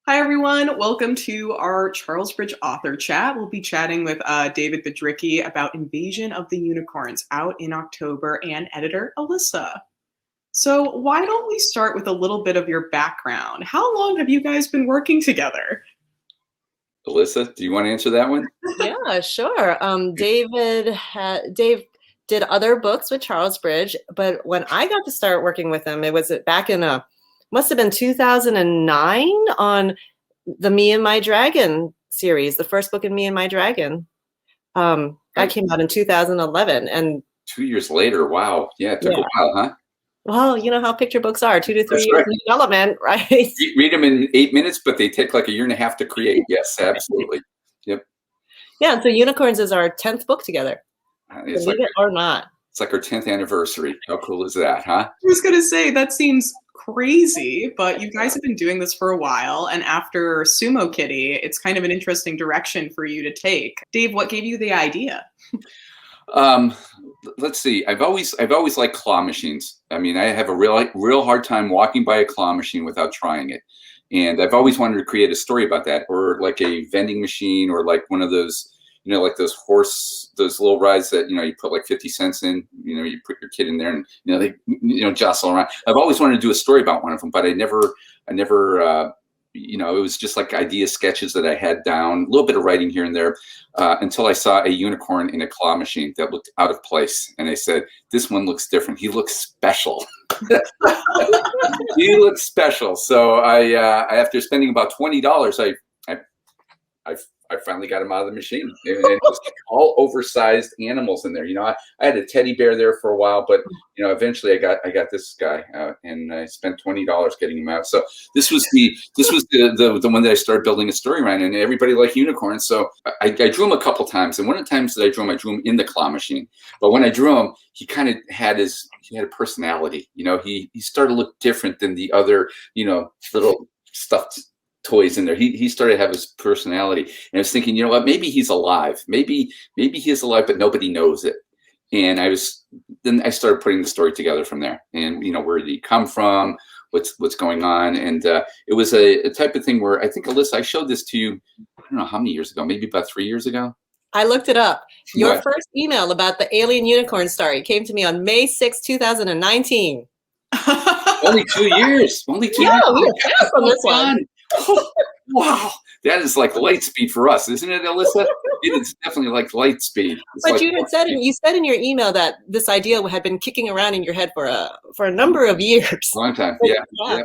Hi, everyone. Welcome to our Charlesbridge author chat. We'll be chatting with David Biedrzycki about Invasion of the Unicorns out in October and editor Alyssa. So, why don't we start with a little bit of your background? How long have you guys been working together? Alyssa, do you want to answer that one? Yeah, sure. Dave did other books with Charlesbridge, but when I got to start working with him, it was back in must have been 2009 on the Me and My Dragon series, the first book in Me and My Dragon. That came out in 2011, and 2 years later, wow. Yeah, it took a while, huh? well, you know how picture books are, 2 to 3 That's years right. in development, right? Read them in 8 minutes, but they take like a year and a half to create. Yes, absolutely. Yep. Yeah, so Unicorns is our 10th book together. Believe it or not. It's like our 10th anniversary. How cool is that, huh? I was going to say, that seems crazy, but you guys have been doing this for a while. And after Sumo Kitty, it's kind of an interesting direction for you to take. Dave, what gave you the idea? Let's see. I've always liked claw machines. I mean, I have a real hard time walking by a claw machine without trying it. And I've always wanted to create a story about that, or like a vending machine, or like one of those, like those little rides that, you put like 50 cents in, you put your kid in there and, they, jostle around. I've always wanted to do a story about one of them, but I never, it was just like idea sketches that I had down, a little bit of writing here and there, until I saw a unicorn in a claw machine that looked out of place. And I said, this one looks different. He looks special. He looks special. So I after spending about $20, I finally got him out of the machine. And it was all oversized animals in there. I had a teddy bear there for a while, but eventually I got this guy, and I spent $20 getting him out. So this was the one that I started building a story around, and everybody liked unicorns. So I drew him a couple times, and one of the times that I drew him in the claw machine. But when I drew him, he kind of had a personality. He started to look different than the other little stuffed toys in there. He started to have his personality, and I was thinking, you know what, maybe he's alive. Maybe he is alive, but nobody knows it. And then I started putting the story together from there. And where did he come from? What's going on? And it was a type of thing where I think, Alyssa, I showed this to you, I don't know how many years ago, maybe about 3 years ago. I looked it up. Your first email about the alien unicorn story came to me on May 6, 2019. Only 2 years. Only 2 years. Yeah, we were fast on this one. Oh, wow, that is like light speed for us, isn't it, Alyssa? It's definitely like light speed. But you said in your email that this idea had been kicking around in your head for a number of years. Long time, yeah.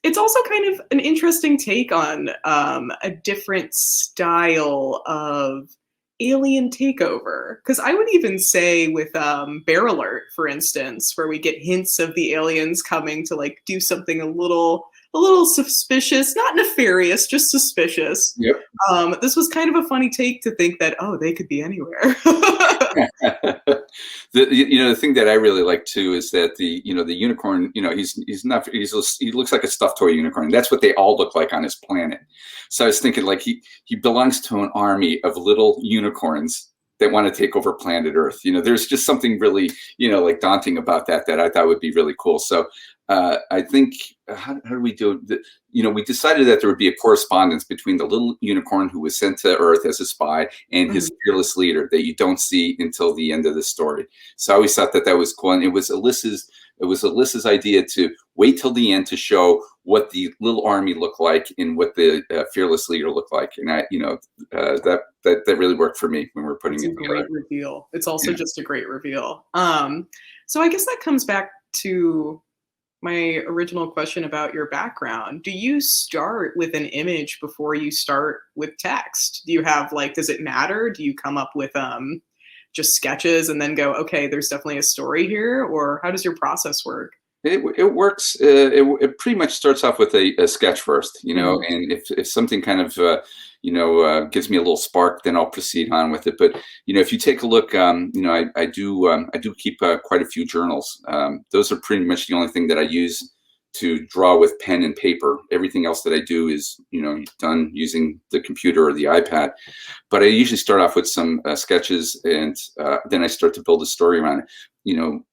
It's also kind of an interesting take on a different style of alien takeover, because I would even say with Bear Alert, for instance, where we get hints of the aliens coming to like do something a little suspicious, not nefarious, just suspicious. Yep. This was kind of a funny take to think that, oh, they could be anywhere. The thing that I really like too is that the unicorn, he looks like a stuffed toy unicorn. That's what they all look like on his planet. So I was thinking, like, he belongs to an army of little unicorns that want to take over planet Earth. There's just something really, like daunting about that I thought would be really cool. So I think, how do we do it? We decided that there would be a correspondence between the little unicorn who was sent to Earth as a spy and his fearless leader that you don't see until the end of the story. So I always thought that was cool. And it was Alyssa's idea to wait till the end to show what the little army looked like and what the fearless leader looked like. And that really worked for me when we're putting it together. Great reveal. It's also just a great reveal. So I guess that comes back to my original question about your background. Do you start with an image before you start with text? Do you have does it matter? Do you come up with just sketches and then go, okay, there's definitely a story here? Or how does your process work? It works. It pretty much starts off with a sketch first, and if something kind of, gives me a little spark, then I'll proceed on with it. But, if you take a look, I do keep quite a few journals. Those are pretty much the only thing that I use to draw with pen and paper. Everything else that I do is, done using the computer or the iPad. But I usually start off with some sketches, and then I start to build a story around it.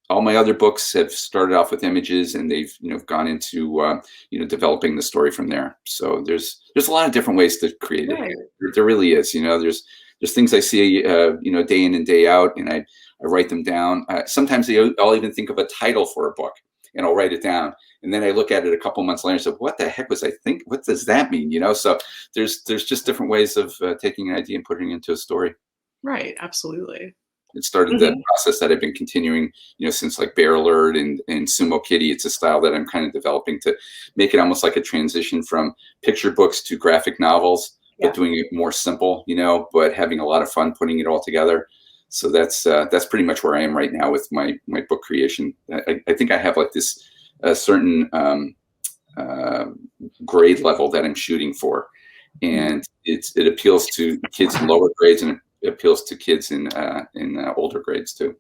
all my other books have started off with images, and they've gone into developing the story from there. So there's a lot of different ways to create it. Right. There really is. There's things I see day in and day out, and I write them down. Sometimes I'll even think of a title for a book, and I'll write it down, and then I look at it a couple months later and say, "What the heck was I think? What does that mean?" So there's just different ways of taking an idea and putting it into a story. Right. Absolutely. It started the process that I've been continuing, since like Bear Alert and Sumo Kitty. It's a style that I'm kind of developing to make it almost like a transition from picture books to graphic novels, but doing it more simple, but having a lot of fun putting it all together. So that's pretty much where I am right now with my book creation. I think I have like this certain grade level that I'm shooting for, and it appeals to kids in lower grades, and it appeals to kids in older grades too.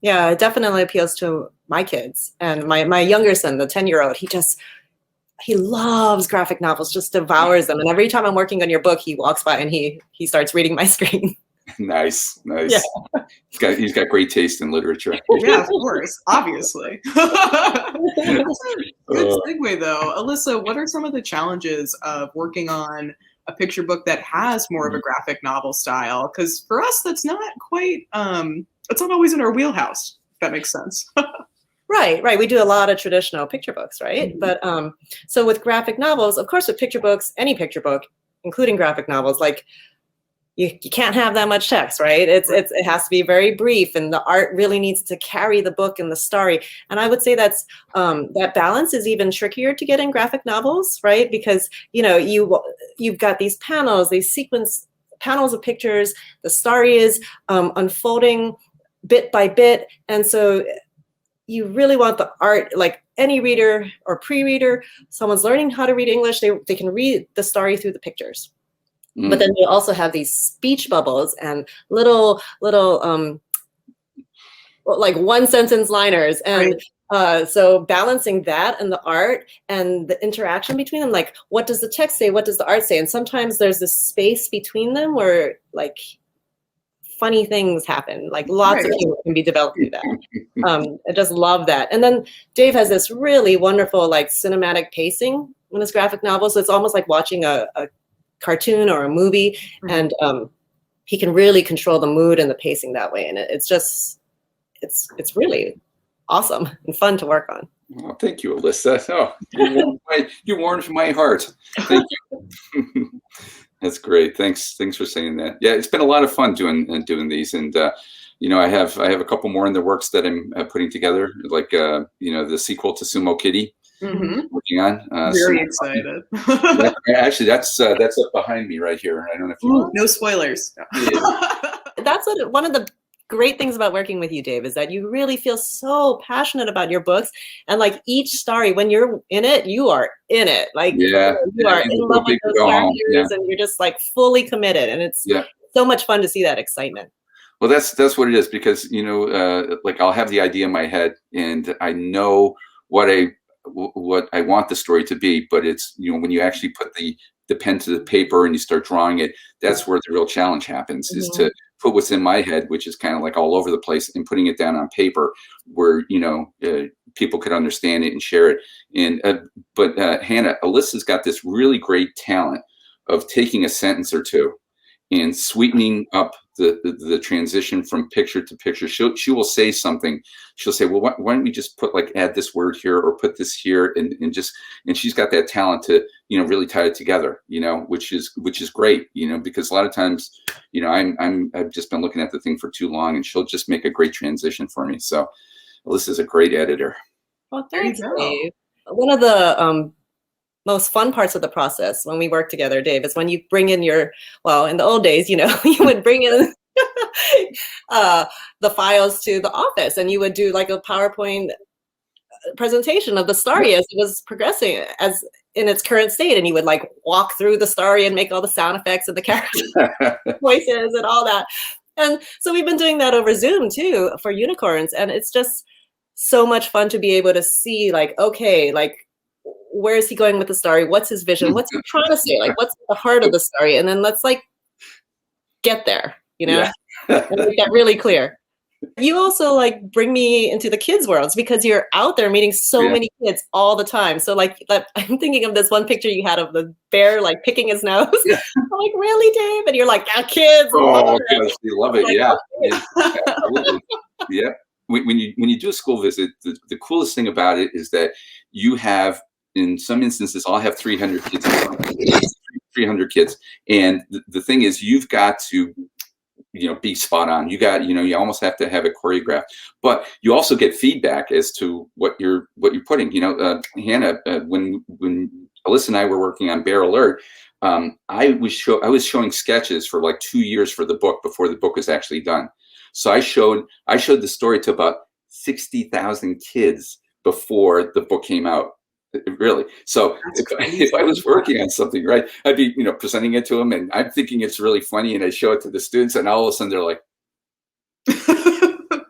Yeah, it definitely appeals to my kids, and my younger son, the 10-year-old. He loves graphic novels, just devours them. And every time I'm working on your book, he walks by and he starts reading my screen. Nice. Yeah. He's got great taste in literature. Yeah, of course, obviously. Good segue though. Alyssa, what are some of the challenges of working on a picture book that has more of a graphic novel style? Because for us, that's not quite, it's not always in our wheelhouse, if that makes sense. Right. We do a lot of traditional picture books, right? But so with graphic novels, of course, with picture books, any picture book, including graphic novels, like you can't have that much text, right? It has to be very brief, and the art really needs to carry the book and the story. And I would say that's that balance is even trickier to get in graphic novels, right? Because you've got these panels, these sequence panels of pictures. The story is unfolding bit by bit, and so you really want the art, like any reader or pre-reader, someone's learning how to read English, they can read the story through the pictures. But then you also have these speech bubbles and little like one sentence liners. And so balancing that and the art and the interaction between them, like what does the text say? What does the art say? And sometimes there's this space between them where like funny things happen, like lots of humor can be developed through that. I just love that. And then Dave has this really wonderful like cinematic pacing in his graphic novels. So it's almost like watching a cartoon or a movie, and he can really control the mood and the pacing that way. And it's it's really awesome and fun to work on. Well, thank you, Alyssa. Oh, you warmed my heart. Thank you. That's great. Thanks for saying that. Yeah, it's been a lot of fun doing these, and I have a couple more in the works that I'm putting together, like the sequel to Sumo Kitty. Working on. Very excited. Actually, that's up behind me right here. I don't know if you. No spoilers. Yeah. That's one of the great things about working with you, Dave, is that you really feel so passionate about your books, and like each story, when you're in it, you are in it. Like you are in love with those characters, and you're just like fully committed, and it's so much fun to see that excitement. Well, that's what it is, because like I'll have the idea in my head, and I know what I want the story to be, but it's when you actually put the pen to the paper and you start drawing it, that's where the real challenge happens, is to put what's in my head, which is kind of like all over the place, and putting it down on paper where people could understand it and share it. And but Hannah, Alyssa's got this really great talent of taking a sentence or two and sweetening up the transition from picture to picture. She will say something. She'll say, well, why don't we just add this word here or put this here, and she's got that talent to really tie it together, which is great, because a lot of times I've just been looking at the thing for too long, and she'll just make a great transition for me. So Alyssa's a great editor. Well, thanks, Dave. One of the most fun parts of the process when we work together, Dave, is when you bring in in the old days, you would bring in the files to the office, and you would do like a PowerPoint presentation of the story as it was progressing, as in its current state, and you would like walk through the story and make all the sound effects and the character voices and all that. And so we've been doing that over Zoom too for Unicorns, and it's just so much fun to be able to see like, okay, like where is he going with the story? What's his vision? What's he trying to say? Like, what's the heart of the story? And then let's like get there, and make that really clear. You also like bring me into the kids' worlds because you're out there meeting so many kids all the time. So like I'm thinking of this one picture you had of the bear like picking his nose. I'm like, really, Dave? And you're like, yeah, kids. Oh, gosh, they love it. Like, Yeah, absolutely. Yeah. When you do a school visit, the coolest thing about it is that you have, in some instances, I'll have 300 kids. 300 kids, and the thing is, you've got to be spot on. You got, you almost have to have it choreographed, but you also get feedback as to what you're putting. Hannah, when Alyssa and I were working on Bear Alert, I was showing sketches for like 2 years for the book before the book was actually done. So I showed the story to about 60,000 kids before the book came out. Really. So if I was working on something, right, I'd be, presenting it to them, and I'm thinking it's really funny, and I show it to the students, and all of a sudden they're like,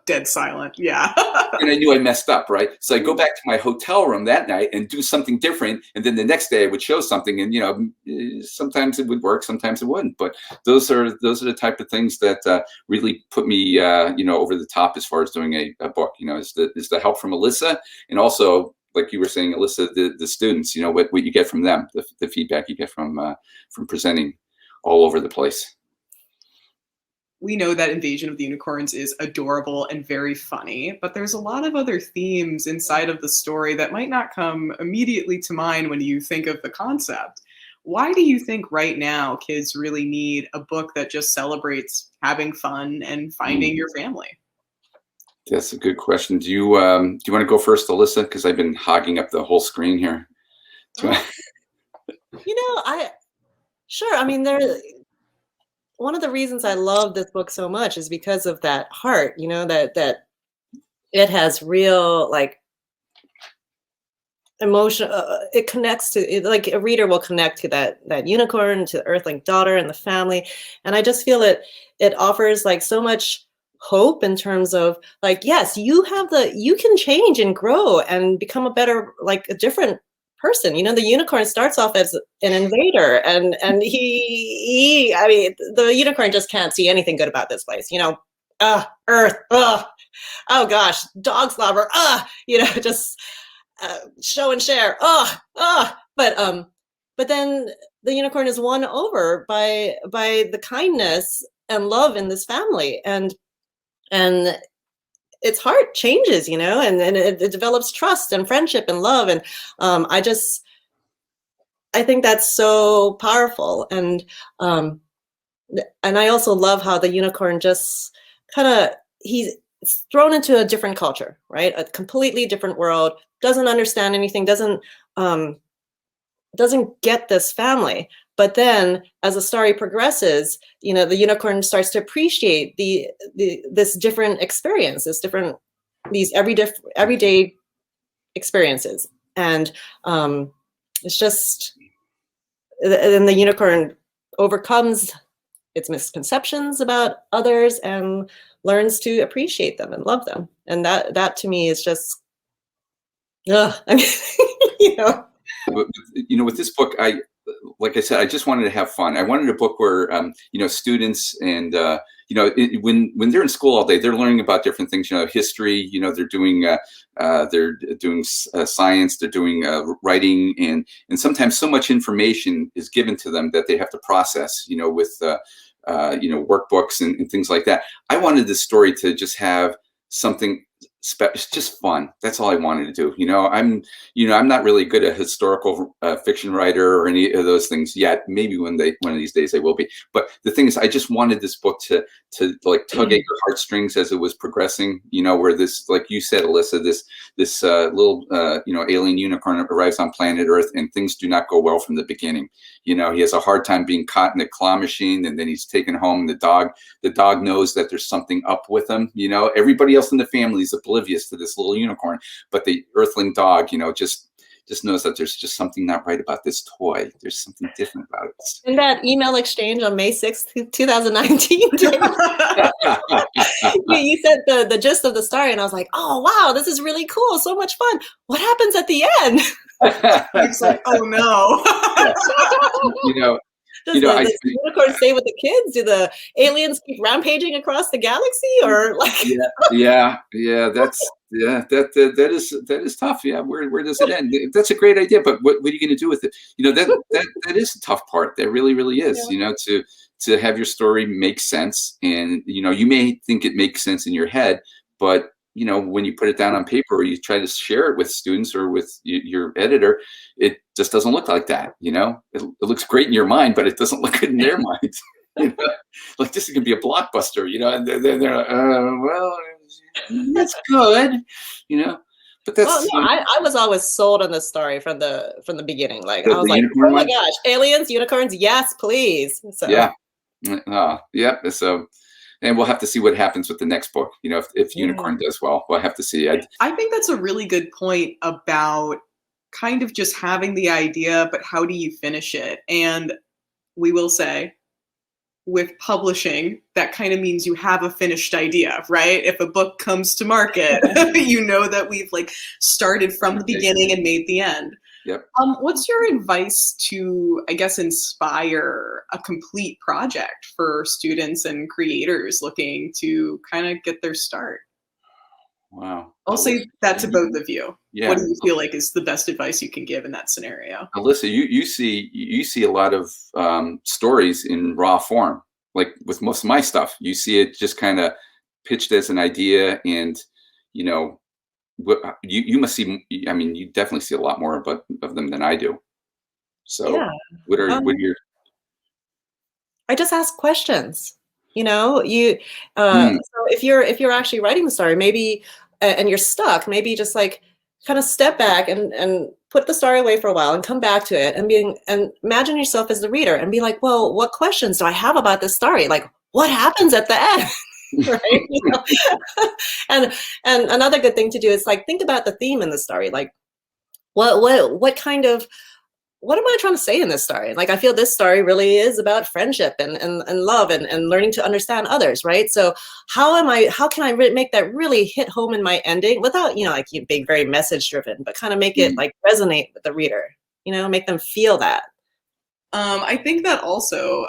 dead silent. Yeah. And I knew I messed up, right? So I go back to my hotel room that night and do something different, and then the next day I would show something, and sometimes it would work, sometimes it wouldn't. But those are the type of things that really put me, over the top as far as doing a book. Is the help from Alyssa, and also, like you were saying, Alyssa, the students, what you get from them, the feedback you get from presenting all over the place. We know that Invasion of the Unicorns is adorable and very funny, but there's a lot of other themes inside of the story that might not come immediately to mind when you think of the concept. Why do you think right now kids really need a book that just celebrates having fun and finding your family? That's a good question. Do you want to go first, Alyssa? Because I've been hogging up the whole screen here. Sure. I mean, one of the reasons I love this book so much is because of that heart, that it has real like emotion. It connects to it, like a reader will connect to that unicorn, to the Earthling daughter and the family. And I just feel it offers like so much hope in terms of like, yes, you can change and grow and become a better, like a different person. The unicorn starts off as an invader, and the unicorn just can't see anything good about this place. Earth, oh gosh, dog slobber, just show and share, but then the unicorn is won over by the kindness and love in this family, and its heart changes, and it develops trust and friendship and love. And I think that's so powerful. And I also love how the unicorn just he's thrown into a different culture, right? A completely different world, doesn't understand anything, doesn't get this family. But then as the story progresses, the unicorn starts to appreciate this different experience, these everyday experiences. And it's just, and the unicorn overcomes its misconceptions about others and learns to appreciate them and love them. And that to me is just, With this book, like I said, I just wanted to have fun. I wanted a book where, students and, when they're in school all day, they're learning about different things, history, they're doing science, they're doing writing, and sometimes so much information is given to them that they have to process, with, workbooks and things like that. I wanted this story to just have something it's just fun. That's all I wanted to do. I'm not really good at historical fiction writer or any of those things yet. Maybe one of these days I will be. But the thing is, I just wanted this book to like tug at your heartstrings as it was progressing. Where this, like you said, Alyssa, this little alien unicorn arrives on planet Earth, and things do not go well from the beginning. He has a hard time being caught in a claw machine, and then he's taken home. The dog knows that there's something up with him. Everybody else in the family is oblivious to this little unicorn, but the Earthling dog, just knows that there's just something not right about this toy. There's something different about it. In that email exchange on May 6th, 2019, you said the gist of the story, and I was like, oh, wow, this is really cool. So much fun. What happens at the end? It's like, oh, no. Does the unicorn stay with the kids? Do the aliens keep rampaging across the galaxy, or like? That is tough. Yeah, where does it end? That's a great idea, but what are you going to do with it? That is a tough part. That really is. Yeah. To have your story make sense, and you may think it makes sense in your head, but when you put it down on paper or you try to share it with students or with your editor, it just doesn't look like that. It looks great in your mind, but it doesn't look good in their mind. Like this is gonna be a blockbuster, and they're like, well, that's good, but that's. Well, no, I was always sold on this story from the beginning. Like I was like, oh my gosh, aliens, unicorns, yes, please. So. Yeah. So. And we'll have to see what happens with the next book. If Unicorn does well, we'll have to see. I think that's a really good point about kind of just having the idea, but how do you finish it? And we will say, with publishing, that kind of means you have a finished idea, right? If a book comes to market, that we've started from the beginning and made the end. Yep. What's your advice to, I guess, inspire a complete project for students and creators looking to kind of get their start? Wow. I'll say that to both of you. Yeah. What do you feel like is the best advice you can give in that scenario? Alyssa, you see a lot of stories in raw form. Like with most of my stuff, you see it just kind of pitched as an idea, and you must see. I mean, you definitely see a lot more of them than I do. So, yeah. what are your? I just ask questions. So if you're actually writing the story, maybe and you're stuck, maybe just kind of step back and put the story away for a while and come back to it and imagine yourself as the reader and be like, well, what questions do I have about this story? Like, what happens at the end? Right? And another good thing to do is think about the theme in the story. Like, what kind of, what am I trying to say in this story? I feel this story really is about friendship and love and learning to understand others, right? So how can I make that really hit home in my ending without, being very message driven, but kind of make it resonate with the reader, make them feel that. I think that also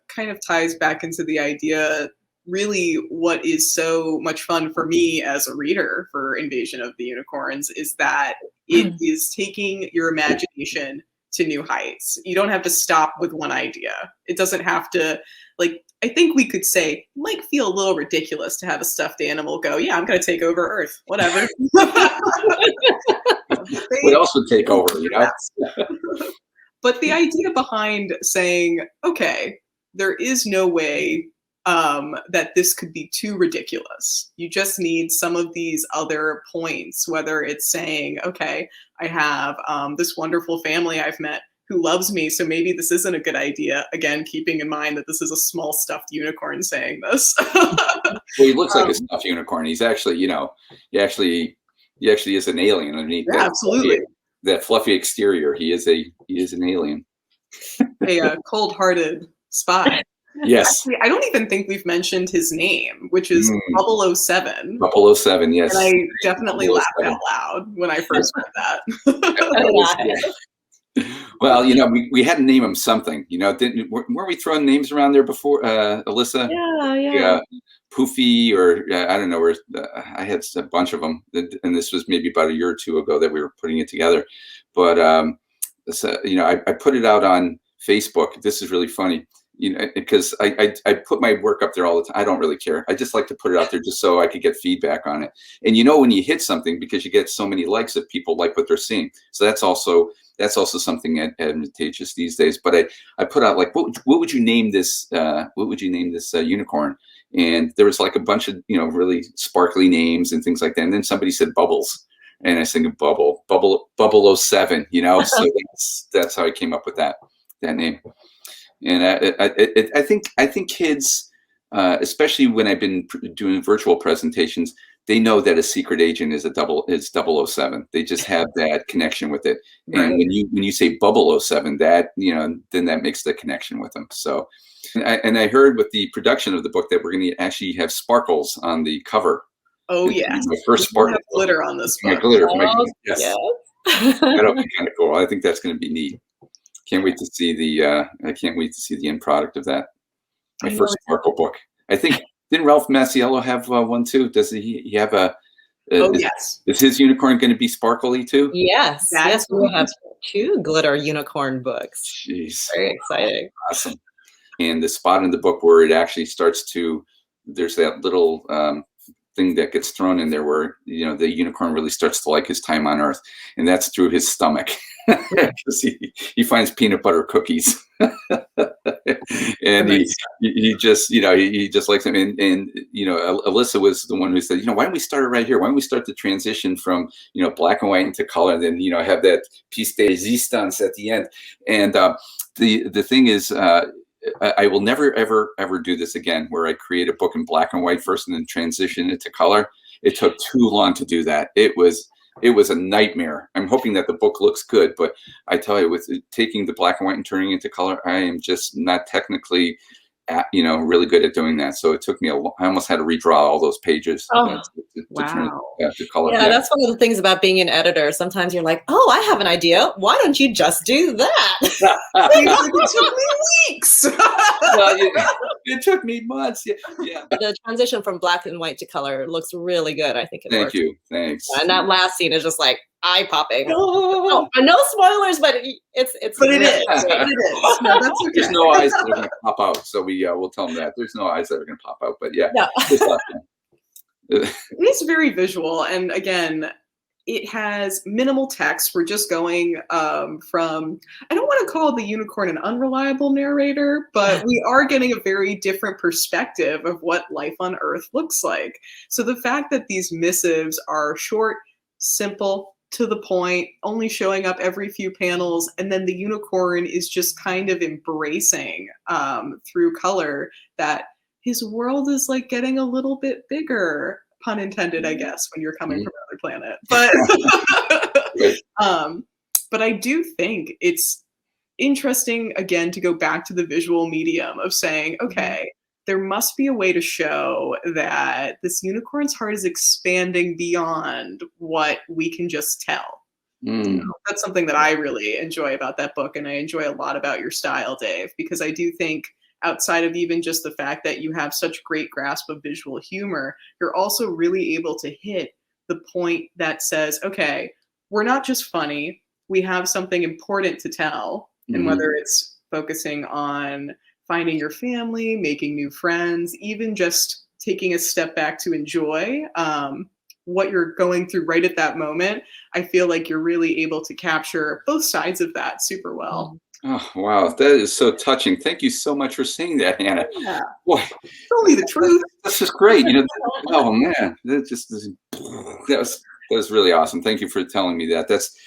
kind of ties back into the idea, really what is so much fun for me as a reader for Invasion of the Unicorns is that it is taking your imagination to new heights. You don't have to stop with one idea. It doesn't have to, I think we could say, it might feel a little ridiculous to have a stuffed animal go, yeah, I'm going to take over Earth, whatever. What else would take over, But the idea behind saying, okay, there is no way that this could be too ridiculous. You just need some of these other points, whether it's saying, okay, I have this wonderful family I've met who loves me, so maybe this isn't a good idea. Again, keeping in mind that this is a small stuffed unicorn saying this. Well, he looks like a stuffed unicorn. He's actually, he actually is an alien underneath. Yeah, absolutely. That fluffy exterior. He is an alien. A cold-hearted spy. Yes. Actually, I don't even think we've mentioned his name, which is 007. 007, yes. And I definitely laughed out loud when I first read that. Well, we had to name him something. Weren't we throwing names around there before, Alyssa? Yeah. Poofy, or I don't know. I had a bunch of them, and this was maybe about a year or two ago that we were putting it together. But I put it out on Facebook. This is really funny. Because I put my work up there all the time. I don't really care. I just like to put it out there just so I could get feedback on it. And when you hit something, because you get so many likes that people like what they're seeing. So that's also something advantageous these days. But I put out what would you name this? What would you name this unicorn? And there was a bunch of really sparkly names and things like that. And then somebody said Bubbles, and I said Bubble 07. So that's how I came up with that name. And I think kids, especially when I've been doing virtual presentations, they know that a secret agent is 007. They just have that connection with it. Right. And when you say 007, that then that makes the connection with them. So, and I heard with the production of the book that we're going to actually have sparkles on the cover. Oh yeah, my first sparkle. Have glitter on this book. My glitter. Yes. That'll be kind of cool. I think that's going to be neat. can't wait to see I can't wait to see the end product of that. My I know first it's- Sparkle book. I think, didn't Ralph Maciello have one too? Does he have Oh is, yes. is his unicorn going to be sparkly too? Yes, That yes, is we will have 2 glitter unicorn books. Jeez, Very exciting. awesome. And the spot in the book where it actually starts to, there's that little thing that gets thrown in there where, you know, the unicorn really starts to like his time on Earth, and that's through his stomach. Because he finds peanut butter cookies. And he just, you know, he just likes them. And you know, Alyssa was the one who said, you know, why don't we start it right here? Why don't we start the transition from, you know, black and white into color, and then, you know, have that piece de resistance at the end. And the thing is, I will never ever do this again, where I create a book in black and white first and then transition it to color. It took too long to do that. It was a nightmare. I'm hoping that the book looks good, but I tell you, with taking the black and white and turning it into color, I am just not technically, you know, really good at doing that. So it took me I almost had to redraw all those pages to turn it to color. Yeah, that's one of the things about being an editor. Sometimes you're like, oh, I have an idea. Why don't you just do that? It took me weeks. Well, it took me months. Yeah. The transition from black and white to color looks really good. I think it Thank works. you. Thanks. And that last scene is just like eye popping. Oh, no spoilers, but it's. But it really is. great. It is. No, that's okay. There's no eyes that are going to pop out, so we'll tell them that there's no eyes that are going to pop out. But yeah, No. It is very visual, and again, it has minimal text. We're just going from, I don't want to call the unicorn an unreliable narrator, but we are getting a very different perspective of what life on Earth looks like. So the fact that these missives are short, simple, to the point, only showing up every few panels, and then the unicorn is just kind of embracing through color that his world is like getting a little bit bigger, pun intended, I guess, when you're coming from another planet. But I do think it's interesting, again, to go back to the visual medium of saying, okay, there must be a way to show that this unicorn's heart is expanding beyond what we can just tell. That's something that I really enjoy about that book, and I enjoy a lot about your style, Dave, because I do think outside of even just the fact that you have such great grasp of visual humor, you're also really able to hit the point that says, okay, we're not just funny, we have something important to tell. And whether it's focusing on finding your family, making new friends, even just taking a step back to enjoy what you're going through right at that moment, I feel like you're really able to capture both sides of that super well. Oh, wow. That is so touching. Thank you so much for saying that, Hannah. Yeah. Boy, It's only the truth. this is great. You know, oh man, that was really awesome. Thank you for telling me that. That's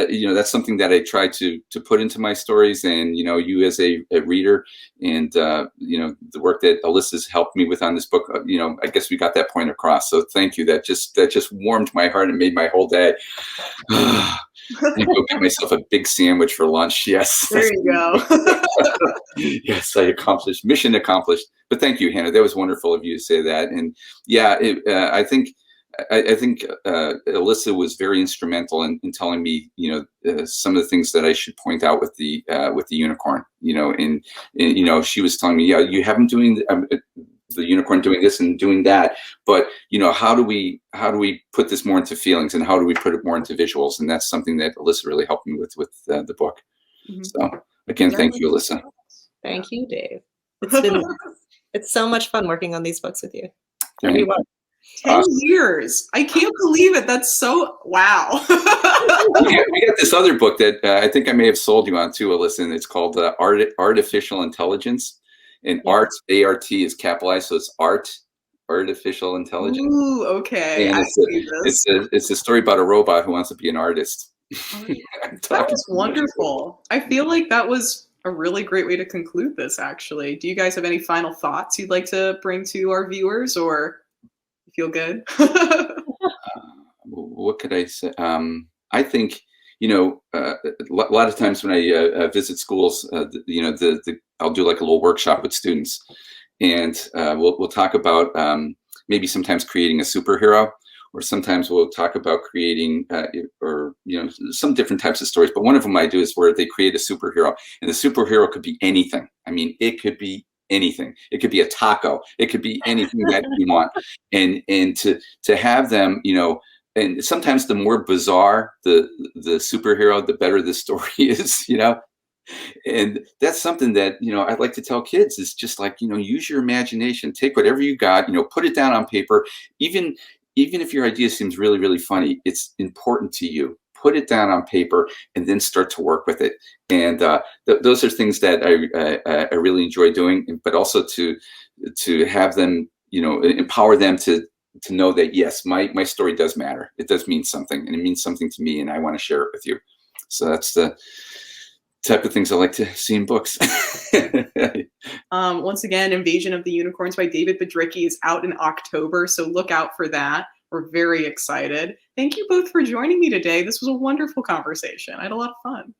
you know, that's something that I try to put into my stories, and you know, you as a reader, and you know, the work that Alyssa's helped me with on this book, you know, I guess we got that point across. So thank you. That just warmed my heart and made my whole day. I go get myself a big sandwich for lunch. Yes. There you go. Yes, mission accomplished. But thank you, Hannah. That was wonderful of you to say that. And yeah, I think Alyssa was very instrumental in telling me, you know, some of the things that I should point out with the unicorn. You know, and you know, she was telling me, yeah, you have them doing the unicorn doing this and doing that, but you know, how do we put this more into feelings, and how do we put it more into visuals? And that's something that Alyssa really helped me with the book. So again, thank you, Alyssa. Thank you, Dave. It's so much fun working on these books with you. 10 years. I can't believe it. That's so, wow. we got this other book that I think I may have sold you on too, Alyssa, and it's called Artificial Intelligence. And art, A-R-T, is capitalized, so it's artificial intelligence. Ooh, okay. And it's a story about a robot who wants to be an artist. Oh, yeah. That was wonderful. I feel like that was a really great way to conclude this, actually. Do you guys have any final thoughts you'd like to bring to our viewers, or you feel good? What could I say? I think, you know, a lot of times when I visit schools, you know, I'll do like a little workshop with students, and we'll talk about maybe sometimes creating a superhero, or sometimes we'll talk about creating or some different types of stories. But one of them I do is where they create a superhero, and the superhero could be anything. I mean, it could be anything. It could be a taco. It could be anything that you want, and to have them, and sometimes the more bizarre the superhero, the better the story is, And that's something that, I'd like to tell kids is just like, use your imagination, take whatever you got, put it down on paper. Even if your idea seems really, really funny, it's important to you. Put it down on paper and then start to work with it. And those are things that I really enjoy doing, but also to have them, empower them to know that, yes, my story does matter. It does mean something, and it means something to me, and I want to share it with you. So that's the type of things I like to see in books. Once again, Invasion of the Unicorns by David Biedrzycki is out in October, so look out for that. We're very excited. Thank you both for joining me today. This was a wonderful conversation. I had a lot of fun.